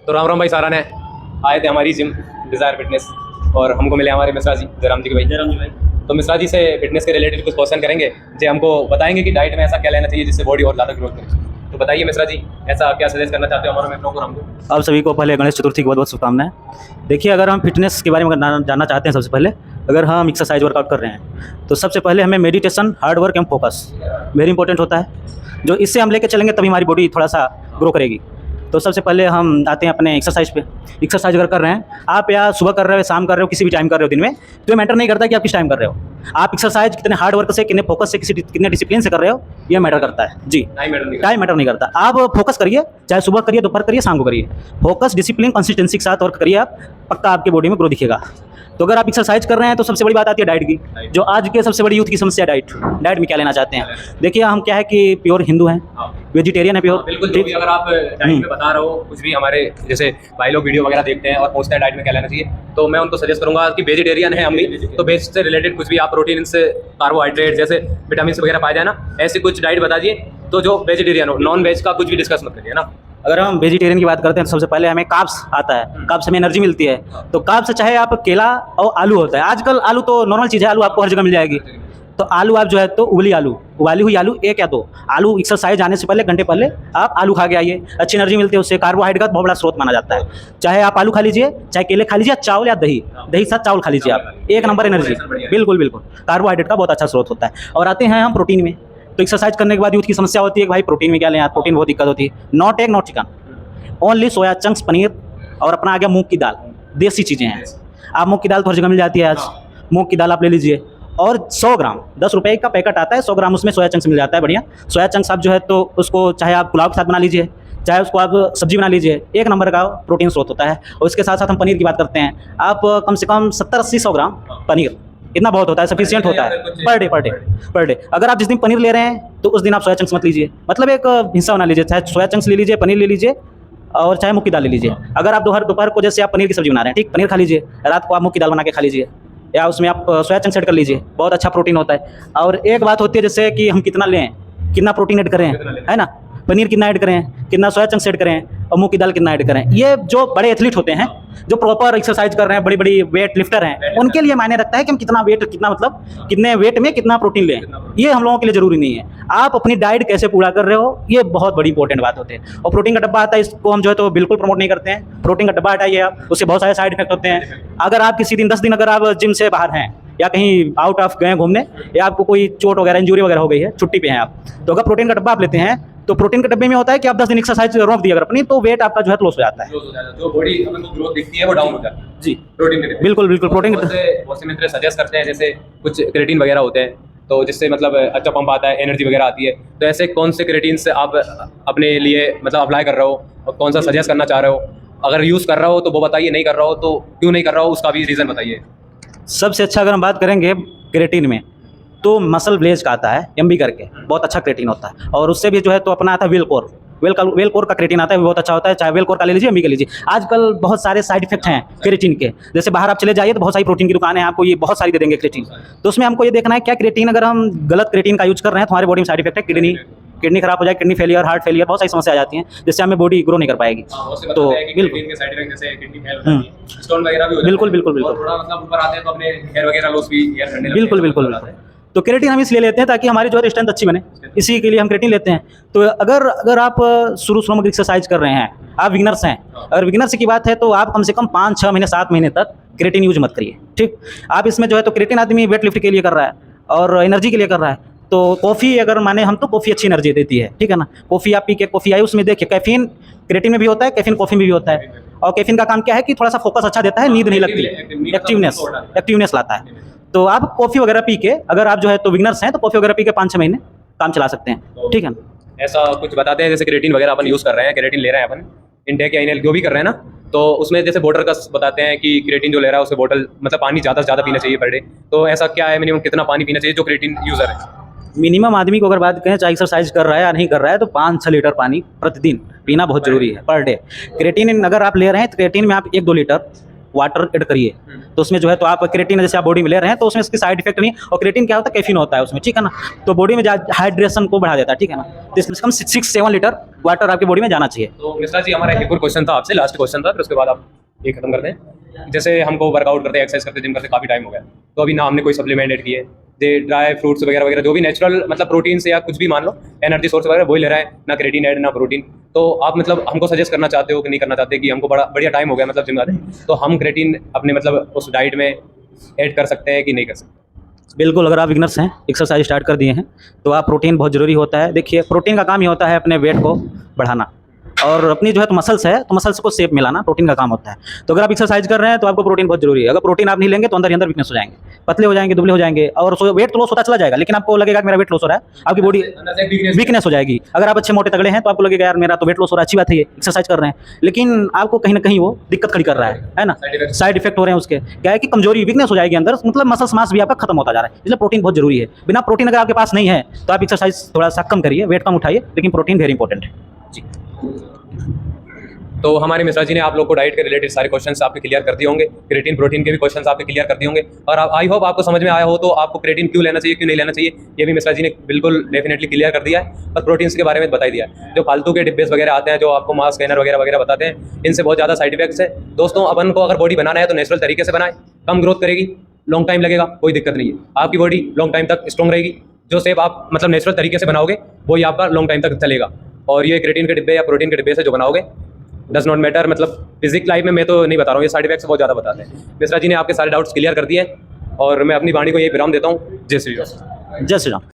तो राम राम भाई सारा ने आए थे हमारी जिम डिज़ायर फिटनेस और हमको मिले हमारे मिश्रा जी जयराम जी के भाई। तो मिश्रा जी से फिटनेस के रिलेटेड कुछ क्वेश्चन करेंगे जो हमको बताएंगे कि डाइट में ऐसा क्या लेना चाहिए जिससे बॉडी और ज़्यादा ग्रोथ करे। तो बताइए मिश्रा जी, ऐसा क्या सजेस्ट करना चाहते हो हमारे मित्रों को हमको? आप सभी को पहले गणेश चतुर्थी की बहुत बहुत शुभकामनाएं। देखिए, अगर हम फिटनेस के बारे में जानना चाहते हैं, सबसे पहले अगर हम एक्सरसाइज वर्कआउट कर रहे हैं तो सबसे पहले हमें meditation, hard work and focus very important होता है। जो इससे हम लेके चलेंगे तभी हमारी बॉडी थोड़ा सा ग्रो करेगी। तो सबसे पहले हम आते हैं अपने एक्सरसाइज पे। एक्सरसाइज अगर कर रहे हैं आप, या सुबह कर रहे हो, शाम कर रहे हो, किसी भी टाइम कर रहे हो दिन में, तो ये मैटर नहीं करता कि आप किस टाइम कर रहे हो। आप एक्सरसाइज कितने हार्ड वर्क से, कितने फोकस से, कितने डिसिप्लिन से कर रहे हो, ये मैटर करता है जी। टाइम मैटर नहीं करता। आप फोकस करिए, चाहे सुबह करिए, दोपहर करिए, शाम को करिए। फोकस, डिसिप्लिन, कंसिस्टेंसी के साथ वर्क करिए, आप पक्का आपकी बॉडी में ग्रो दिखेगा। तो अगर आप एक्सरसाइज कर रहे हैं तो सबसे बड़ी बात आती है डाइट की, जो आज के सबसे बड़ी यूथ की समस्या है डाइट में क्या लेना चाहते हैं। देखिए, हम क्या है कि प्योर हिंदू हैं, वेजिटेरियन है प्योर। बिल्कुल, जो भी अगर आप डाइट में बता रहे हो, कुछ भी हमारे जैसे भाई लोग वीडियो वगैरह देखते हैं और पूछते हैं डाइट में क्या लेना चाहिए, तो मैं उनको सजेस्ट करूंगा कि वेजिटेरियन है हम भी, तो वेज से रिलेटेड कुछ भी आप प्रोटीन से, कार्बोहाइड्रेट जैसे विटामिन वगैरह पाए जाए ना, ऐसी कुछ डाइट बता दिए तो जो वेजिटेरियन हो। नॉन वेज का कुछ भी डिस्कस मत करिए ना। अगर हम वेजिटेरियन की बात करते हैं तो सबसे पहले हमें कार्ब्स आता है, कार्ब्स हमें एनर्जी मिलती है। तो कार्ब्स से चाहे आप केला और आलू होता है, आजकल आलू तो नॉर्मल चीज़ है, आलू आपको हर जगह मिल जाएगी। तो आलू आप जो है तो उबाली हुई आलू, एक या दो आलू एक्सरसाइज आने से पहले, घंटे पहले आप आलू खा के आइए, अच्छी एनर्जी मिलती है उससे। कार्बोहाइड्रेट का बहुत बड़ा स्रोत माना जाता है। चाहे आप आलू खा लीजिए, चाहे केले खा लीजिए, चावल या दही के साथ चावल खा लीजिए आप, एक नंबर एनर्जी। बिल्कुल कार्बोहाइड्रेट का बहुत अच्छा स्रोत होता है। और आते हैं हम प्रोटीन में। तो एक्सरसाइज करने के बाद यूथ की समस्या होती है कि भाई प्रोटीन में क्या लें यार, प्रोटीन बहुत दिक्कत होती है। Not egg not chicken, only soya chunks, paneer और अपना आ गया मूंग की दाल, देसी चीज़ें हैं। आप मूंग की दाल तो हर जगह मिल जाती है आज, मूंग की दाल आप ले लीजिए। और 100 ग्राम 10 रुपये का पैकेट आता है, 100 ग्राम उसमें सोया चंक्स मिल जाता है, बढ़िया सोया चंक्स। आप जो है तो उसको चाहे आप पुलाव के साथ बना लीजिए, चाहे उसको आप सब्जी बना लीजिए, एक नंबर का प्रोटीन स्रोत होता है। और इसके साथ साथ हम पनीर की बात करते हैं, आप कम से कम 70-80-100 ग्राम पनीर, इतना बहुत होता है, सफिशिएंट होता है पर डे। अगर आप जिस दिन पनीर ले रहे हैं तो उस दिन आप सोया चंक्स मत लीजिए, मतलब एक हिस्सा बना लीजिए, चाहे सोया चंक्स ले लीजिए, पनीर ले लीजिए और चाहे मूंग की दाल ले लीजिए। अगर आप दोपहर को जैसे आप पनीर की सब्जी बना रहे हैं, ठीक, पनीर खा लीजिए, रात को आप मूंग की दाल बना के खा लीजिए, या उसमें आप सोया चंक्स ऐड कर लीजिए, बहुत अच्छा प्रोटीन होता है। और एक बात होती है जैसे कि हम कितना लें, कितना प्रोटीन ऐड करें, है ना, पनीर कितना ऐड करें, कितना सोया चंक्स ऐड करें और मूंग की दाल कितना ऐड करें। ये जो बड़े एथलीट होते हैं, जो प्रॉपर एक्सरसाइज कर रहे हैं, बड़ी वेट लिफ्टर हैं, उनके लिए मायने रखता है कि हम कितना वेट, कितना मतलब कितने वेट में कितना प्रोटीन लें। ये हम लोगों के लिए ज़रूरी नहीं है। आप अपनी डाइट कैसे पूरा कर रहे हो, ये बहुत बड़ी इंपॉर्टेंट बात होती है। और प्रोटीन का डब्बा आता है, इसको हम जो है तो बिल्कुल प्रमोट नहीं करते हैं। प्रोटीन का डब्बा हटाइए आप, उससे बहुत सारे साइड इफेक्ट होते हैं। अगर आप किसी दिन 10 दिन अगर आप जिम से बाहर हैं या कहीं आउट ऑफ गए घूमने, या आपको कोई चोट वगैरह, इंजरी वगैरह हो गई है, छुट्टी पे हैं आप, तो अगर प्रोटीन का डब्बा आप लेते हैं तो प्रोटीन के डब्बे में होता है कि आप 10 दिन एक्सरसाइज रोक दिए अगर अपनी, तो वेट आपका जो है लॉस हो जाता है, जो बॉडी हमें ग्रोथ दिखती है वो डाउन हो जाती है जी। प्रोटीन के। बिल्कुल प्रोटीन बहुत से मित्र सजेस्ट करते हैं, जैसे कुछ क्रेटीन वगैरह होते हैं, तो जिससे मतलब अच्छा पंप आता है, एनर्जी वगैरह आती है। तो ऐसे कौन से क्रेटीन से आप अपने लिए मतलब अप्लाई कर रहे हो और कौन सा सजेस्ट करना चाह रहे हो? अगर यूज़ कर रहा हो तो वो बताइए, नहीं कर रहा हो तो क्यों नहीं कर रहा हो, उसका भी रीज़न बताइए। सबसे अच्छा अगर हम बात करेंगे क्रेटीन में तो मसल ब्लेज का आता है, एमबी करके, बहुत अच्छा क्रेटीन होता है। और उससे भी जो है तो अपना आता है वेलकोर का क्रेटीन आता है, बहुत अच्छा होता है, चाहे वेलकोर का ले लीजिए, एमबी का लीजिए। आजकल बहुत सारे साइड इफेक्ट हैं क्रेटीन के, जैसे बाहर आप चले जाइए तो बहुत सारी प्रोटीन की दुकान है, आपको ये बहुत सारी दे देंगे क्रेटीन। तो उसमें हमको ये देखना है क्या क्रेटीन, अगर हम गलत क्रेटीन का यूज कर रहे हैं तो हमारी बॉडी में साइड इफेक्ट है, किडनी खराब हो जाए, किडनी फेलियर, हार्ट फेलियर, बहुत सारी समस्या आ जाती हैं, जिससे हमें बॉडी ग्रो नहीं कर पाएगी। तो बिल्कुल बिल्कुल तो क्रेटीन हम इसलिए लेते हैं ताकि हमारी जो है स्ट्रेंथ अच्छी बने, इसी के लिए हम क्रेटीन लेते हैं। तो अगर आप शुरू में एक्सरसाइज कर रहे हैं, आप बिगिनर्स हैं, अगर बिगिनर्स की बात है तो आप कम से कम 5-6 महीने 7 महीने तक क्रेटीन यूज मत करिए, ठीक। आप इसमें जो है तो क्रेटीन आदमी वेट लिफ्ट के लिए कर रहा है और एनर्जी के लिए कर रहा है। तो कॉफ़ी अगर माने हम, तो कॉफ़ी अच्छी एनर्जी देती है, ठीक है ना। कॉफ़ी आप पी के, कॉफ़ी आई, उसमें देखिए कैफीन क्रेटीन में भी होता है, कैफीन कॉफ़ी में भी होता है। और कैफीन का काम क्या है कि थोड़ा सा फोकस अच्छा देता है, नींद नहीं लगती, एक्टिवनेस लाता है। तो आप कॉफ़ी वगैरह पी के, अगर आप जो है तो बिगिनर्स हैं, तो कॉफ़ी वगैरह पी के 5-6 महीने काम चला सकते हैं, ठीक है। ऐसा कुछ बताते हैं, जैसे क्रेटीन वगैरह अपन यूज़ कर रहे हैं, क्रेटीन ले रहे हैं अपन, इनटेक या इनहेल जो भी कर रहे हैं ना, तो उसमें जैसे बॉटल का बताते हैं कि क्रेटीन जो ले रहा है उसे बॉटल मतलब पानी ज़्यादा से ज़्यादा पीना चाहिए पर डे। तो ऐसा क्या है, मिनिमम कितना पानी पीना चाहिए जो क्रेटीन यूज़र है? मिनिमम आदमी को अगर बात करें, चाहे एक्सरसाइज कर रहा है या नहीं कर रहा है, तो 5-6 लीटर पानी प्रतिदिन पीना बहुत जरूरी है पर डे। क्रेटीन अगर आप ले रहे हैं तो क्रेटीन में आप 1-2 लीटर वाटर ऐड करिए तो उसमें जो है तो आप क्रिएटिन जैसे आप बॉडी में ले रहे हैं तो उसमें इसकी साइड इफेक्ट नहीं। और क्रिएटिन क्या होता है, कैफीन होता है उसमें, ठीक है ना। तो बॉडी में हाइड्रेशन को बढ़ा देता है, ठीक है ना। तो इसमें कम 6-7 लीटर वाटर आपकी बॉडी में जाना चाहिए। तो मिश्रा जी हमारा एक और क्वेश्चन था आपसे, लास्ट क्वेश्चन था, फिर उसके बाद आप ये खत्म कर दें। जैसे हमको वर्कआउट करते, एक्सरसाइज करते, जिम करते काफ़ी टाइम हो गया, तो अभी ना हमने कोई सप्लीमेंट ऐड किए, जे ड्राई फ्रूट्स वगैरह वगैरह जो भी नेचुरल मतलब प्रोटीन से या कुछ भी मान लो एनर्जी सोर्स वगैरह वही ले रहा है, ना क्रिएटिन ऐड ना प्रोटीन। तो आप मतलब हमको सजेस्ट करना चाहते हो कि नहीं करना चाहते कि हमको बड़ा बढ़िया टाइम हो गया मतलब जिम जाते, तो हम क्रिएटिन अपने मतलब उस डाइट में ऐड कर सकते हैं कि नहीं कर सकते? बिल्कुल, अगर आप बिगनर्स हैं, एक्सरसाइज स्टार्ट कर दिए हैं, तो आप प्रोटीन बहुत ज़रूरी होता है। देखिए प्रोटीन का काम ही होता है अपने वेट को बढ़ाना और अपनी जो है तो मसल्स है तो मसल्स को शेप मिलाना प्रोटीन का काम होता है। तो अगर आप एक्सरसाइज कर रहे हैं तो आपको प्रोटीन बहुत जरूरी है। अगर प्रोटीन आप नहीं लेंगे तो अंदर ही अंदर वीकनेस हो जाएंगे, पतले हो जाएंगे, दुबले हो जाएंगे और वेट तो लॉस होता चला जाएगा, लेकिन आपको लगेगा कि मेरा वेट लॉस हो रहा है, आपकी बॉडी वीकनेस हो जाएगी। अगर आप अच्छे मोटे तगड़े हैं तो आपको लगेगा यार मेरा तो वेट लॉस हो रहा है, अच्छी बात है ये एक्सरसाइज कर रहे हैं, लेकिन आपको कहीं ना कहीं वो दिक्कत खड़ी कर रहा है ना, साइड इफेक्ट हो रहे हैं उसके। क्या है कि कमजोरी वीकनेस हो जाएगी अंदर, मतलब मसल्स मास भी आपका खत्म होता जा रहा है। इसलिए प्रोटीन बहुत जरूरी है। बिना प्रोटीन अगर आपके पास नहीं है तो आप एक्सरसाइज थोड़ा सा कम करिए, वेट कम उठाइए, लेकिन प्रोटीन वेरी इंपॉर्टेंट है जी। तो हमारे मिश्रा जी ने आप लोग को डाइट के रिलेटेड सारे क्वेश्चंस आपके क्लियर कर दिए होंगे, क्रिएटिन प्रोटीन के भी क्वेश्चंस आपके क्लियर कर दिए होंगे, और आई होप आपको समझ में आया हो तो आपको क्रिएटिन क्यों लेना चाहिए, क्यों नहीं लेना चाहिए, ये भी मिश्रा जी ने बिल्कुल डेफिनेटली क्लियर कर दिया है। और प्रोटीन्स के बारे में बता दिया है। जो फालतू के डिब्बेस वगैरह आते हैं जो आपको मास गेनर वगैरह वगैरह बताते हैं, इनसे बहुत ज़्यादा साइड इफेक्ट्स है। दोस्तों अपन को अगर बॉडी बनाना है तो नेचुरल तरीके से बनाए, कम ग्रोथ करेगी, लॉन्ग टाइम लगेगा, कोई दिक्कत नहीं है, आपकी बॉडी लॉन्ग टाइम तक स्ट्रॉन्ग रहेगी। जो शेप आप मतलब नेचुरल तरीके से बनाओगे वही आपका लॉन्ग टाइम तक चलेगा। और ये क्रिएटिन के डिब्बे या प्रोटीन के डिब्बे से जो बनाओगे डज नॉट मैटर, मतलब फिजिक लाइफ में मैं तो नहीं बता रहा हूँ, ये साइड इफेक्ट्स बहुत ज़्यादा बताते हैं। मिश्रा जी ने आपके सारे डाउट्स क्लियर कर दिए और मैं अपनी वाणी को यही विराम देता हूँ। जय श्री राम। जय श्री राम।